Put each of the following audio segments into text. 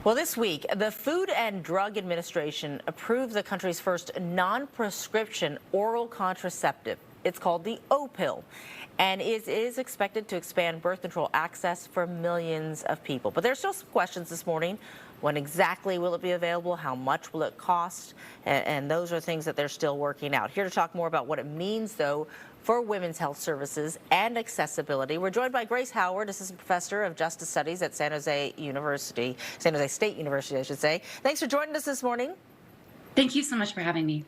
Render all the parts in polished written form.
Well, this week, the Food and Drug Administration approved the country's first non-prescription oral contraceptive. It's called the O pill, and it is expected to expand birth control access for millions of people. But there's still some questions this morning. When exactly will it be available? How much will it cost? And those are things that they're still working out. Here to talk more about what it means, though, for women's health services and accessibility, we're joined by Grace Howard, Assistant Professor of Justice Studies at San Jose State University, I should say. Thanks for joining us this morning. Thank you so much for having me.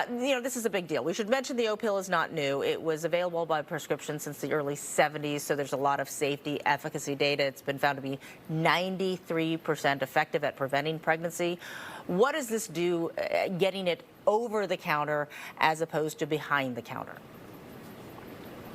This is a big deal. We should mention the O pill is not new. It was available by prescription since the early 70s, so there's a lot of safety efficacy data. It's been found to be 93% effective at preventing pregnancy. What does this do, getting it over the counter as opposed to behind the counter?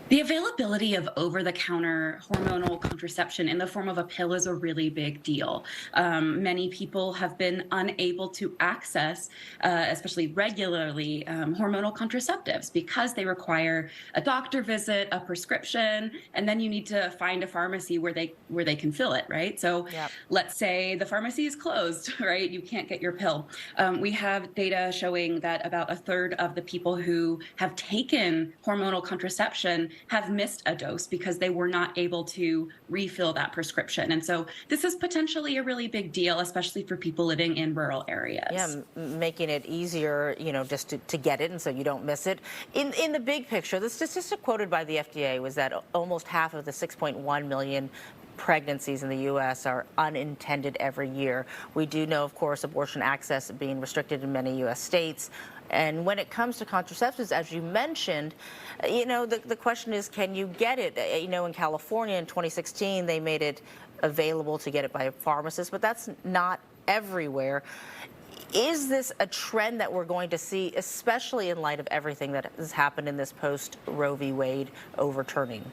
The availability of over-the-counter hormonal contraception in the form of a pill is a really big deal. Many people have been unable to access, especially regularly, hormonal contraceptives because they require a doctor visit, a prescription, and then you need to find a pharmacy where they can fill it, right? So Yep. Let's say the pharmacy is closed, right? You can't get your pill. We have data showing that about a third of the people who have taken hormonal contraception have missed a dose because they were not able to refill that prescription. And so this is potentially a really big deal, especially for people living in rural areas. Yeah, making it easier, just to get it, and so you don't miss it. In the big picture, the statistic quoted by the FDA was that almost half of the 6.1 million pregnancies in the U.S. are unintended every year. We do know, of course, abortion access being restricted in many U.S. states. And when it comes to contraceptives, as you mentioned, the question is, can you get it? In California in 2016, they made it available to get it by a pharmacist, but that's not everywhere. Is this a trend that we're going to see, especially in light of everything that has happened in this post-Roe v. Wade overturning?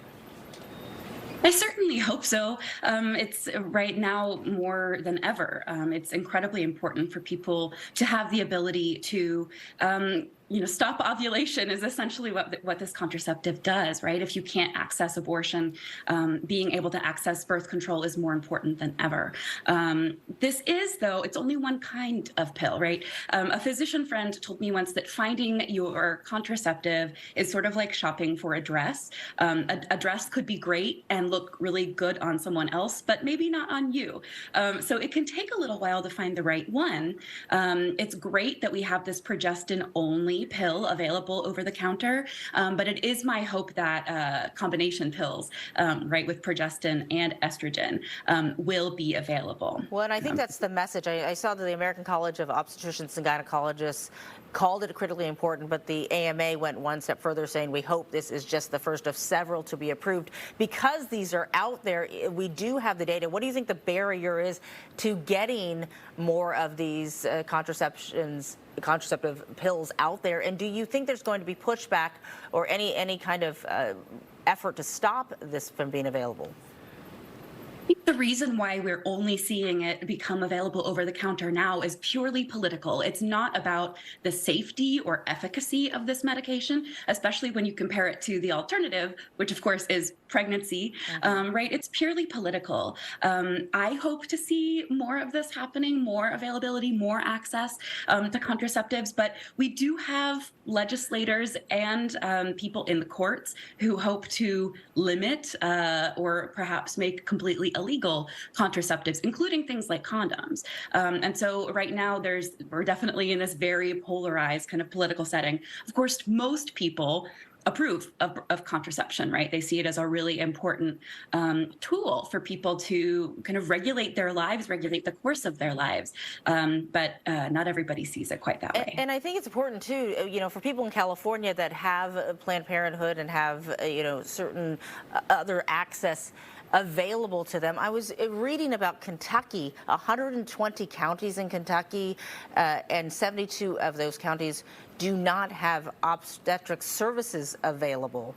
I certainly hope so. It's right now more than ever. It's incredibly important for people to have the ability to stop ovulation is essentially what this contraceptive does, right? If you can't access abortion, being able to access birth control is more important than ever. This is, though, it's only one kind of pill, right? A physician friend told me once that finding your contraceptive is sort of like shopping for a dress. A dress could be great and look really good on someone else, but maybe not on you. So it can take a little while to find the right one. It's great that we have this progestin-only pill available over the counter, but it is my hope that combination pills, right, with progestin and estrogen will be available. Well, and I think that's the message. I saw that the American College of Obstetricians and Gynecologists called it critically important, but the AMA went one step further, saying we hope this is just the first of several to be approved. Because these are out there, we do have the data. What do you think the barrier is to getting more of these contraceptive pills out there? And do you think there's going to be pushback or any kind of effort to stop this from being available? The reason why we're only seeing it become available over the counter now is purely political. It's not about the safety or efficacy of this medication, especially when you compare it to the alternative, which of course is pregnancy, right? It's purely political. I hope to see more of this happening, more availability, more access to contraceptives, but we do have legislators and people in the courts who hope to limit or perhaps make completely illegal contraceptives, including things like condoms. And so right now we're definitely in this very polarized kind of political setting. Of course, most people approve of contraception, right? They see it as a really important tool for people to kind of regulate their lives, regulate the course of their lives. But not everybody sees it quite that way. And I think it's important too, for people in California that have Planned Parenthood and have, certain other access available to them. I was reading about Kentucky, 120 counties in Kentucky, and 72 of those counties do not have obstetric services available.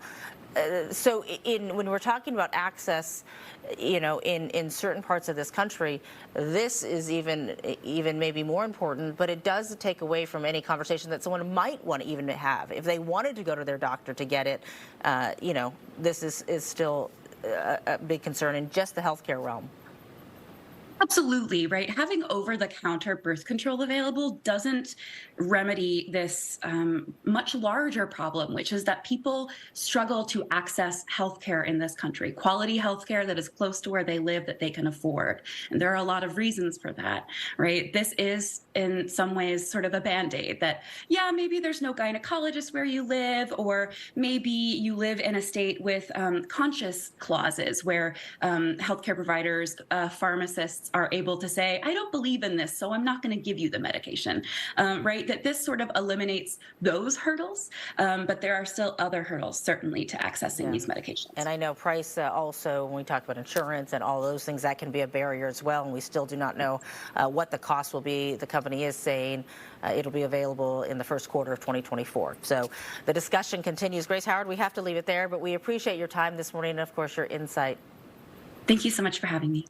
So when we're talking about access, in certain parts of this country, this is even maybe more important, but it does take away from any conversation that someone might want to even have. If they wanted to go to their doctor to get it, this is still a big concern in just the healthcare realm. Absolutely, right? Having over-the-counter birth control available doesn't remedy this much larger problem, which is that people struggle to access healthcare in this country, quality healthcare that is close to where they live that they can afford. And there are a lot of reasons for that, right? This is, in some ways, sort of a band-aid that, yeah, maybe there's no gynecologist where you live, or maybe you live in a state with conscious clauses where healthcare providers, pharmacists are able to say, I don't believe in this, so I'm not going to give you the medication, right? That this sort of eliminates those hurdles, but there are still other hurdles, certainly, to accessing Yeah. these medications. And I know price also, when we talk about insurance and all those things, that can be a barrier as well. And we still do not know what the cost will be. The company is saying it'll be available in the first quarter of 2024. So the discussion continues. Grace Howard, we have to leave it there, but we appreciate your time this morning and, of course, your insight. Thank you so much for having me.